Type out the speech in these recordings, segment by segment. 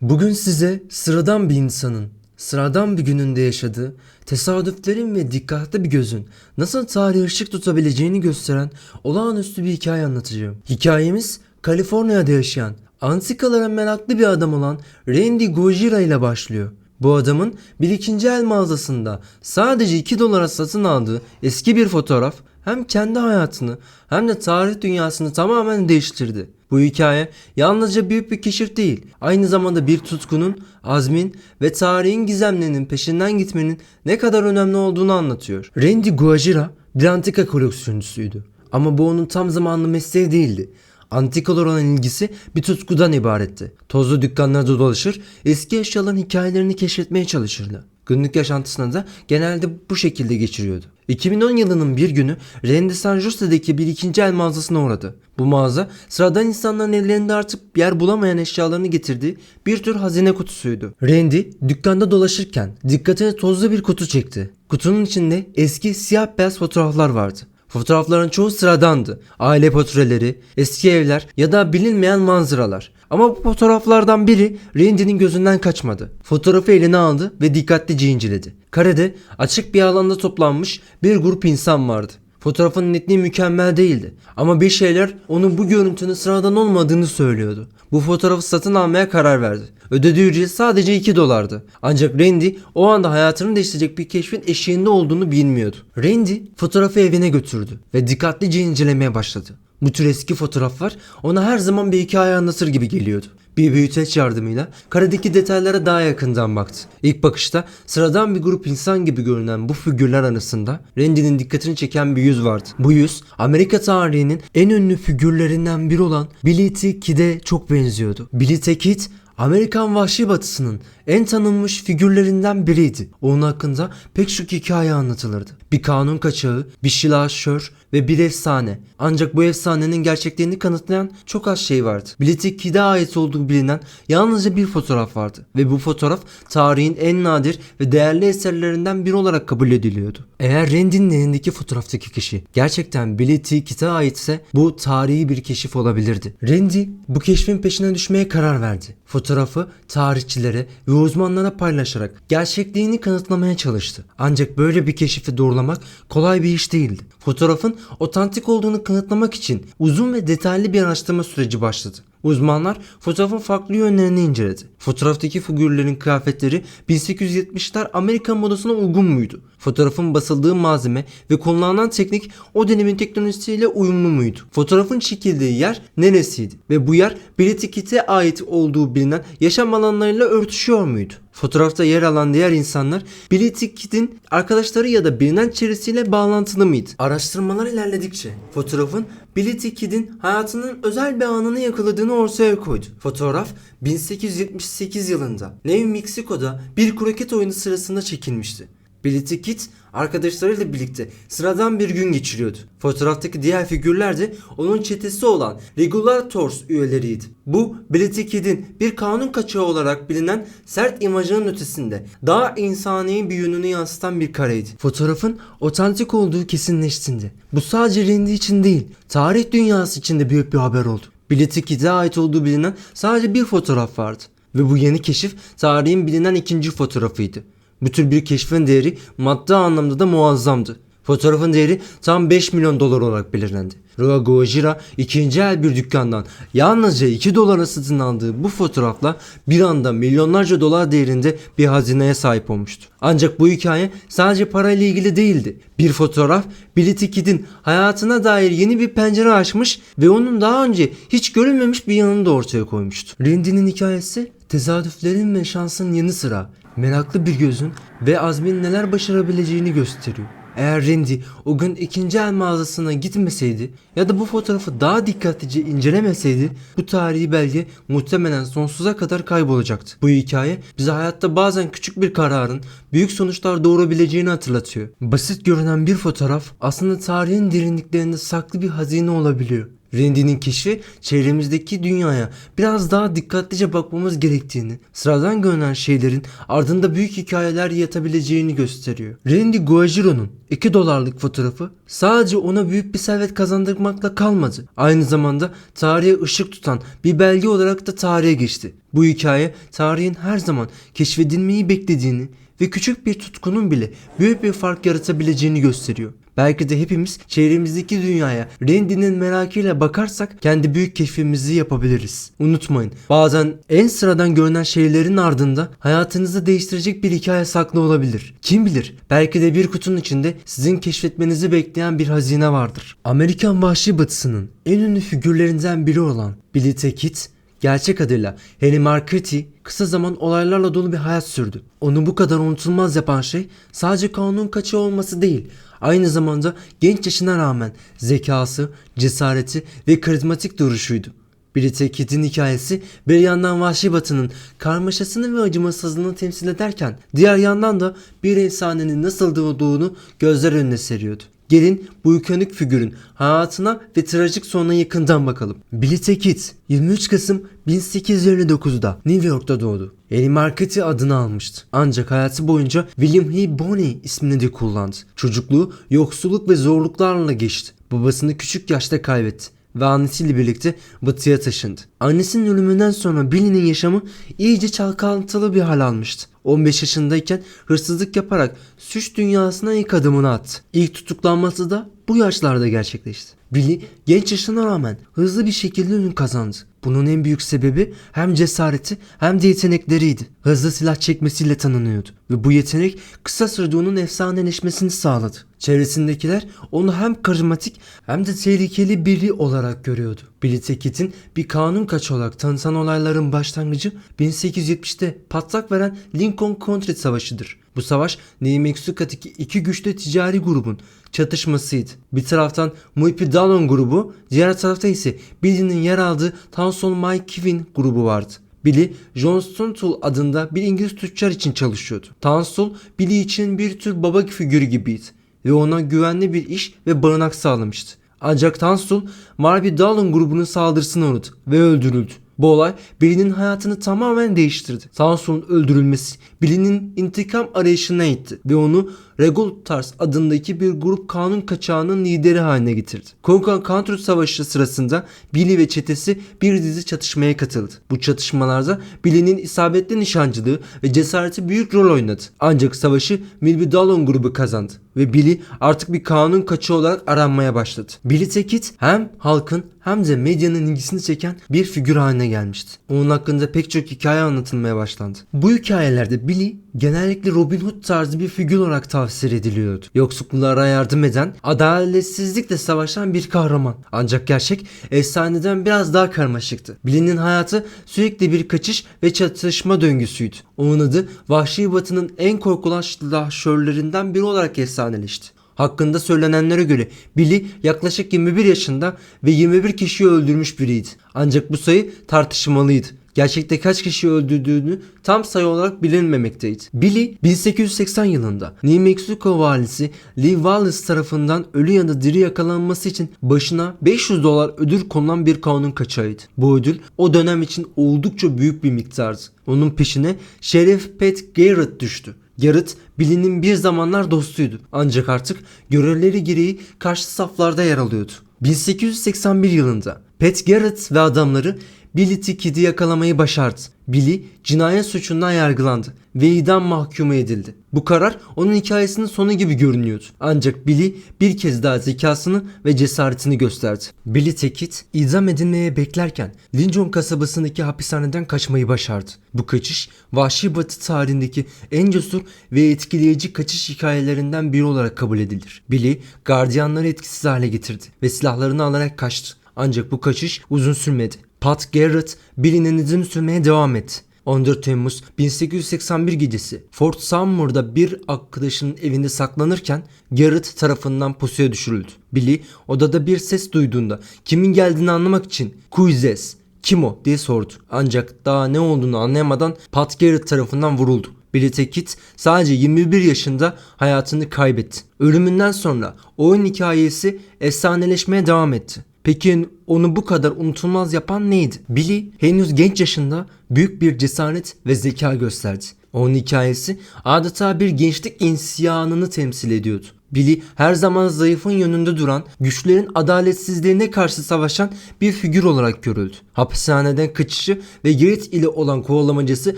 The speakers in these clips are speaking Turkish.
Bugün size sıradan bir insanın, sıradan bir gününde yaşadığı, tesadüflerin ve dikkatli bir gözün nasıl tarihe ışık tutabileceğini gösteren olağanüstü bir hikaye anlatacağım. Hikayemiz Kaliforniya'da yaşayan, antikalara meraklı bir adam olan Randy Gojira ile başlıyor. Bu adamın bir ikinci el mağazasında sadece $2 satın aldığı eski bir fotoğraf hem kendi hayatını hem de tarih dünyasını tamamen değiştirdi. Bu hikaye yalnızca büyük bir keşif değil, aynı zamanda bir tutkunun, azmin ve tarihin gizemlerinin peşinden gitmenin ne kadar önemli olduğunu anlatıyor. Randy Guajira bir antika koleksiyoncusuydu. Ama bu onun tam zamanlı mesleği değildi. Antikalar olan ilgisi bir tutkudan ibaretti. Tozlu dükkanlarda dolaşır, eski eşyaların hikayelerini keşfetmeye çalışırdı. Günlük yaşantısını da genelde bu şekilde geçiriyordu. 2010 yılının bir günü Randy San Jose'deki bir ikinci el mağazasına uğradı. Bu mağaza sıradan insanların ellerinde artık yer bulamayan eşyalarını getirdiği bir tür hazine kutusuydu. Randy dükkanda dolaşırken dikkatine tozlu bir kutu çekti. Kutunun içinde eski siyah beyaz fotoğraflar vardı. Fotoğrafların çoğu sıradandı. Aile portreleri, eski evler ya da bilinmeyen manzaralar. Ama bu fotoğraflardan biri Randy'nin gözünden kaçmadı. Fotoğrafı eline aldı ve dikkatlice inceledi. Karede açık bir alanda toplanmış bir grup insan vardı. Fotoğrafın netliği mükemmel değildi. Ama bir şeyler onun bu görüntünün sıradan olmadığını söylüyordu. Bu fotoğrafı satın almaya karar verdi. Ödediği ücret sadece $2'dı. Ancak Randy o anda hayatını değiştirecek bir keşfin eşiğinde olduğunu bilmiyordu. Randy fotoğrafı evine götürdü ve dikkatlice incelemeye başladı. Bu tür eski fotoğraflar ona her zaman bir hikaye anlatır gibi geliyordu. Bir büyüteç yardımıyla karedeki detaylara daha yakından baktı. İlk bakışta sıradan bir grup insan gibi görünen bu figürler arasında Randy'nin dikkatini çeken bir yüz vardı. Bu yüz Amerika tarihinin en ünlü figürlerinden biri olan Billy T. Kid'e çok benziyordu. Billy T. Kid Amerikan vahşi batısının en tanınmış figürlerinden biriydi. Onun hakkında pek çok hikaye anlatılırdı. Bir kanun kaçağı, bir silahşör ve bir efsane. Ancak bu efsanenin gerçekliğini kanıtlayan çok az şey vardı. Billy T. Kid'e ait olduğu bilinen yalnızca bir fotoğraf vardı. Ve bu fotoğraf tarihin en nadir ve değerli eserlerinden biri olarak kabul ediliyordu. Eğer Randy'nin elindeki fotoğraftaki kişi gerçekten Billy T. Kid'e aitse bu tarihi bir keşif olabilirdi. Randy bu keşfin peşine düşmeye karar verdi. Fotoğrafı tarihçilere ve uzmanlara paylaşarak gerçekliğini kanıtlamaya çalıştı. Ancak böyle bir keşifi doğrulamak kolay bir iş değildi. Fotoğrafın otantik olduğunu kanıtlamak için uzun ve detaylı bir araştırma süreci başladı. Uzmanlar fotoğrafın farklı yönlerini inceledi. Fotoğraftaki figürlerin kıyafetleri 1870'ler Amerikan modasına uygun muydu? Fotoğrafın basıldığı malzeme ve kullanılan teknik o dönemin teknolojisiyle uyumlu muydu? Fotoğrafın çekildiği yer neresiydi? Ve bu yer Billy Kit'e ait olduğu bilinen yaşam alanlarıyla örtüşüyor muydu? Fotoğrafta yer alan diğer insanlar Billy Kit'in arkadaşları ya da bilinen çevresiyle bağlantılı mıydı? Araştırmalar ilerledikçe fotoğrafın Billy Kit'in hayatının özel bir anını yakaladığını ortaya koydu. Fotoğraf 1878 yılında New Mexico'da bir kroket oyunu sırasında çekilmişti. Billy Kid arkadaşlarıyla birlikte sıradan bir gün geçiriyordu. Fotoğraftaki diğer figürler de onun çetesi olan Regulators üyeleriydi. Bu Billy Kid'in bir kanun kaçağı olarak bilinen sert imajının ötesinde daha insani bir yönünü yansıtan bir kareydi. Fotoğrafın otantik olduğu kesinleştiğinde bu sadece Randy için değil, tarih dünyası için de büyük bir haber oldu. Billy Kid'e ait olduğu bilinen sadece bir fotoğraf vardı ve bu yeni keşif tarihin bilinen ikinci fotoğrafıydı. Bu tür bir keşfin değeri maddi anlamda da muazzamdı. Fotoğrafın değeri tam $5 milyon olarak belirlendi. Randy Gojira ikinci el bir dükkandan yalnızca $2 satın aldığı bu fotoğrafla bir anda milyonlarca dolar değerinde bir hazineye sahip olmuştu. Ancak bu hikaye sadece parayla ilgili değildi. Bir fotoğraf Billy Kid'in hayatına dair yeni bir pencere açmış ve onun daha önce hiç görülmemiş bir yanını da ortaya koymuştu. Randy'nin hikayesi tesadüflerin ve şansın yanı sıra meraklı bir gözün ve azmin neler başarabileceğini gösteriyor. Eğer Randy o gün ikinci el mağazasına gitmeseydi ya da bu fotoğrafı daha dikkatlice incelemeseydi bu tarihi belge muhtemelen sonsuza kadar kaybolacaktı. Bu hikaye bize hayatta bazen küçük bir kararın büyük sonuçlar doğurabileceğini hatırlatıyor. Basit görünen bir fotoğraf aslında tarihin derinliklerinde saklı bir hazine olabiliyor. Randy'nin keşfi çevremizdeki dünyaya biraz daha dikkatlice bakmamız gerektiğini, sıradan görünen şeylerin ardında büyük hikayeler yatabileceğini gösteriyor. Randy Guajiro'nun $2 fotoğrafı sadece ona büyük bir servet kazandırmakla kalmadı. Aynı zamanda tarihe ışık tutan bir belge olarak da tarihe geçti. Bu hikaye tarihin her zaman keşfedilmeyi beklediğini ve küçük bir tutkunun bile büyük bir fark yaratabileceğini gösteriyor. Belki de hepimiz çevremizdeki dünyaya Randy'nin merakıyla bakarsak kendi büyük keşfimizi yapabiliriz. Unutmayın, bazen en sıradan görünen şeylerin ardında hayatınızı değiştirecek bir hikaye saklı olabilir. Kim bilir, belki de bir kutunun içinde sizin keşfetmenizi bekleyen bir hazine vardır. Amerikan Vahşi Batısı'nın en ünlü figürlerinden biri olan Billy the Kid, gerçek adıyla Henry Marchetti, kısa zaman olaylarla dolu bir hayat sürdü. Onu bu kadar unutulmaz yapan şey sadece kanun kaçağı olması değil, aynı zamanda genç yaşına rağmen zekası, cesareti ve karizmatik duruşuydu. Billy the Kid'in hikayesi bir yandan Vahşi Batı'nın karmaşasını ve acımasızlığını temsil ederken diğer yandan da bir efsanenin nasıl doğduğunu gözler önüne seriyordu. Gelin bu ikonik figürün hayatına ve trajik sonuna yakından bakalım. Billy the Kid 23 Kasım 1859'da New York'ta doğdu. Henry Marchetti adını almıştı. Ancak hayatı boyunca William H. Bonney ismini de kullandı. Çocukluğu yoksulluk ve zorluklarla geçti. Babasını küçük yaşta kaybetti ve annesiyle birlikte batıya taşındı. Annesinin ölümünden sonra Billy'nin yaşamı iyice çalkantılı bir hal almıştı. 15 yaşındayken hırsızlık yaparak suç dünyasına ilk adımını attı. İlk tutuklanması da bu yaşlarda gerçekleşti. Billy genç yaşına rağmen hızlı bir şekilde ün kazandı. Bunun en büyük sebebi hem cesareti hem de yetenekleriydi. Hızlı silah çekmesiyle tanınıyordu ve bu yetenek kısa sürede onun efsaneleşmesini sağladı. Çevresindekiler onu hem karizmatik hem de tehlikeli biri olarak görüyordu. Billy the Kid'in bir kanun kaçağı olarak tanıtan olayların başlangıcı 1870'te patlak veren Lincoln Country Savaşı'dır. Bu savaş New Mexico'daki iki güçlü ticari grubun çatışmasıydı. Bir taraftan Muipi Dallon grubu, diğer tarafta ise Billy'nin yer aldığı Towson McKeven grubu vardı. Billy, John Stonetoul adında bir İngiliz tüccar için çalışıyordu. Towson, Billy için bir tür baba figürü gibiydi ve ona güvenli bir iş ve barınak sağlamıştı. Ancak Towson, Muipi Dallon grubunun saldırısına uğradı ve öldürüldü. Bu olay Billy'nin hayatını tamamen değiştirdi. Towson'un öldürülmesi Billy'nin intikam arayışına itti ve onu Regulators adındaki bir grup kanun kaçağının lideri haline getirdi. Konkan Country Savaşı sırasında Billy ve çetesi bir dizi çatışmaya katıldı. Bu çatışmalarda Billy'nin isabetli nişancılığı ve cesareti büyük rol oynadı. Ancak savaşı Milby Dallon grubu kazandı ve Billy artık bir kanun kaçağı olarak aranmaya başladı. Billy the Kid hem halkın hem de medyanın ilgisini çeken bir figür haline gelmişti. Onun hakkında pek çok hikaye anlatılmaya başlandı. Bu hikayelerde Billy genellikle Robin Hood tarzı bir figür olarak tavsiye ediliyordu. Yoksullara yardım eden, adaletsizlikle savaşan bir kahraman. Ancak gerçek efsaneden biraz daha karmaşıktı. Billy'nin hayatı sürekli bir kaçış ve çatışma döngüsüydü. Onun adı Vahşi Batı'nın en korkulan silahşörlerinden biri olarak efsaneleşti. Hakkında söylenenlere göre Billy yaklaşık 21 yaşında ve 21 kişiyi öldürmüş biriydi. Ancak bu sayı tartışmalıydı. Gerçekte kaç kişi öldürdüğünü tam sayı olarak bilinmemekteydi. Billy 1880 yılında New Mexico valisi Lee Wallace tarafından ölü ya da diri yakalanması için başına $500 ödül konulan bir kanun kaçağıydı. Bu ödül o dönem için oldukça büyük bir miktardı. Onun peşine Şerif Pat Garrett düştü. Garrett, Billy'nin bir zamanlar dostuydu. Ancak artık görevleri gereği karşı saflarda yer alıyordu. 1881 yılında Pat Garrett ve adamları Billy the Kid'i yakalamayı başardı. Billy cinayet suçundan yargılandı ve idam mahkumu edildi. Bu karar onun hikayesinin sonu gibi görünüyordu. Ancak Billy bir kez daha zekasını ve cesaretini gösterdi. Billy the Kid idam edilmeye beklerken Lincoln kasabasındaki hapishaneden kaçmayı başardı. Bu kaçış Vahşi Batı tarihindeki en cesur ve etkileyici kaçış hikayelerinden biri olarak kabul edilir. Billy gardiyanları etkisiz hale getirdi ve silahlarını alarak kaçtı. Ancak bu kaçış uzun sürmedi. Pat Garrett Billy'nin izini sürmeye devam etti. 14 Temmuz 1881 gecesi Fort Sumner'da bir arkadaşının evinde saklanırken Garrett tarafından pusuya düşürüldü. Billy odada bir ses duyduğunda kimin geldiğini anlamak için "Who is this? Kim o?" diye sordu. Ancak daha ne olduğunu anlayamadan Pat Garrett tarafından vuruldu. Billy the Kid sadece 21 yaşında hayatını kaybetti. Ölümünden sonra oyun hikayesi efsaneleşmeye devam etti. Peki onu bu kadar unutulmaz yapan neydi? Billy henüz genç yaşında büyük bir cesaret ve zeka gösterdi. Onun hikayesi adeta bir gençlik isyanını temsil ediyordu. Billy her zaman zayıfın yönünde duran, güçlerin adaletsizliğine karşı savaşan bir figür olarak görüldü. Hapishaneden kaçışı ve Garrett ile olan kovalamacası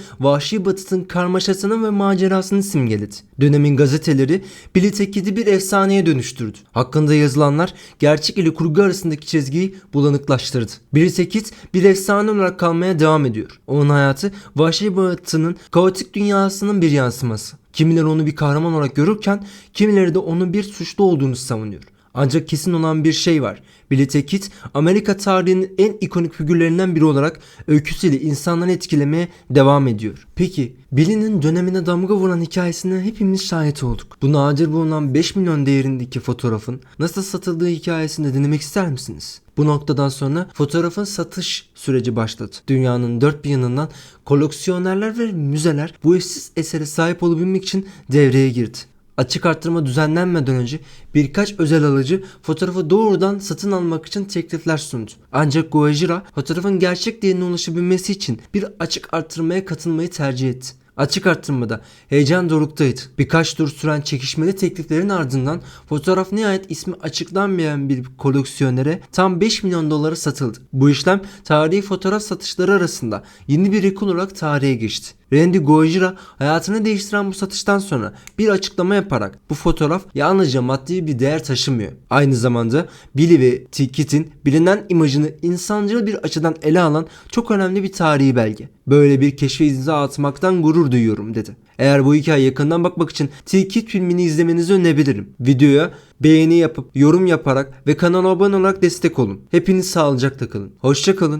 Vahşi Batı'nın karmaşasını ve macerasını simgeledi. Dönemin gazeteleri Billy Tekit'i bir efsaneye dönüştürdü. Hakkında yazılanlar gerçek ile kurgu arasındaki çizgiyi bulanıklaştırdı. Billy Tekit bir efsane olarak kalmaya devam ediyor. Onun hayatı Vahşi Batı'nın kaotik dünyasının bir yansıması. Kimileri onu bir kahraman olarak görürken kimileri de onun bir suçlu olduğunu savunuyor. Ancak kesin olan bir şey var. Billy Tekit, Amerika tarihinin en ikonik figürlerinden biri olarak öyküsüyle insanları etkilemeye devam ediyor. Peki, Billy'nin dönemine damga vuran hikayesine hepimiz şahit olduk. Bu nadir bulunan 5 milyon değerindeki fotoğrafın nasıl satıldığı hikayesini de dinlemek ister misiniz? Bu noktadan sonra fotoğrafın satış süreci başladı. Dünyanın dört bir yanından koleksiyonerler ve müzeler bu eşsiz esere sahip olabilmek için devreye girdi. Açık arttırma düzenlenmeden önce birkaç özel alıcı fotoğrafı doğrudan satın almak için teklifler sundu. Ancak Gojira fotoğrafın gerçek değerine ulaşabilmesi için bir açık arttırmaya katılmayı tercih etti. Açık arttırmada heyecan doruktaydı. Birkaç tur süren çekişmeli tekliflerin ardından fotoğraf nihayet ismi açıklanmayan bir koleksiyonere tam 5 milyon dolara satıldı. Bu işlem tarihi fotoğraf satışları arasında yeni bir rekor olarak tarihe geçti. Randy Gojira hayatını değiştiren bu satıştan sonra bir açıklama yaparak bu fotoğraf yalnızca maddi bir değer taşımıyor. Aynı zamanda Billy ve Tekit'in bilinen imajını insancıl bir açıdan ele alan çok önemli bir tarihi belge. Böyle bir keşfe imza atmaktan gurur duyuyorum dedi. Eğer bu hikayeye yakından bakmak için Tekit filmini izlemenizi önerebilirim. Videoya beğeni yapıp yorum yaparak ve kanala abone olarak destek olun. Hepiniz sağlıcakla kalın. Hoşça kalın.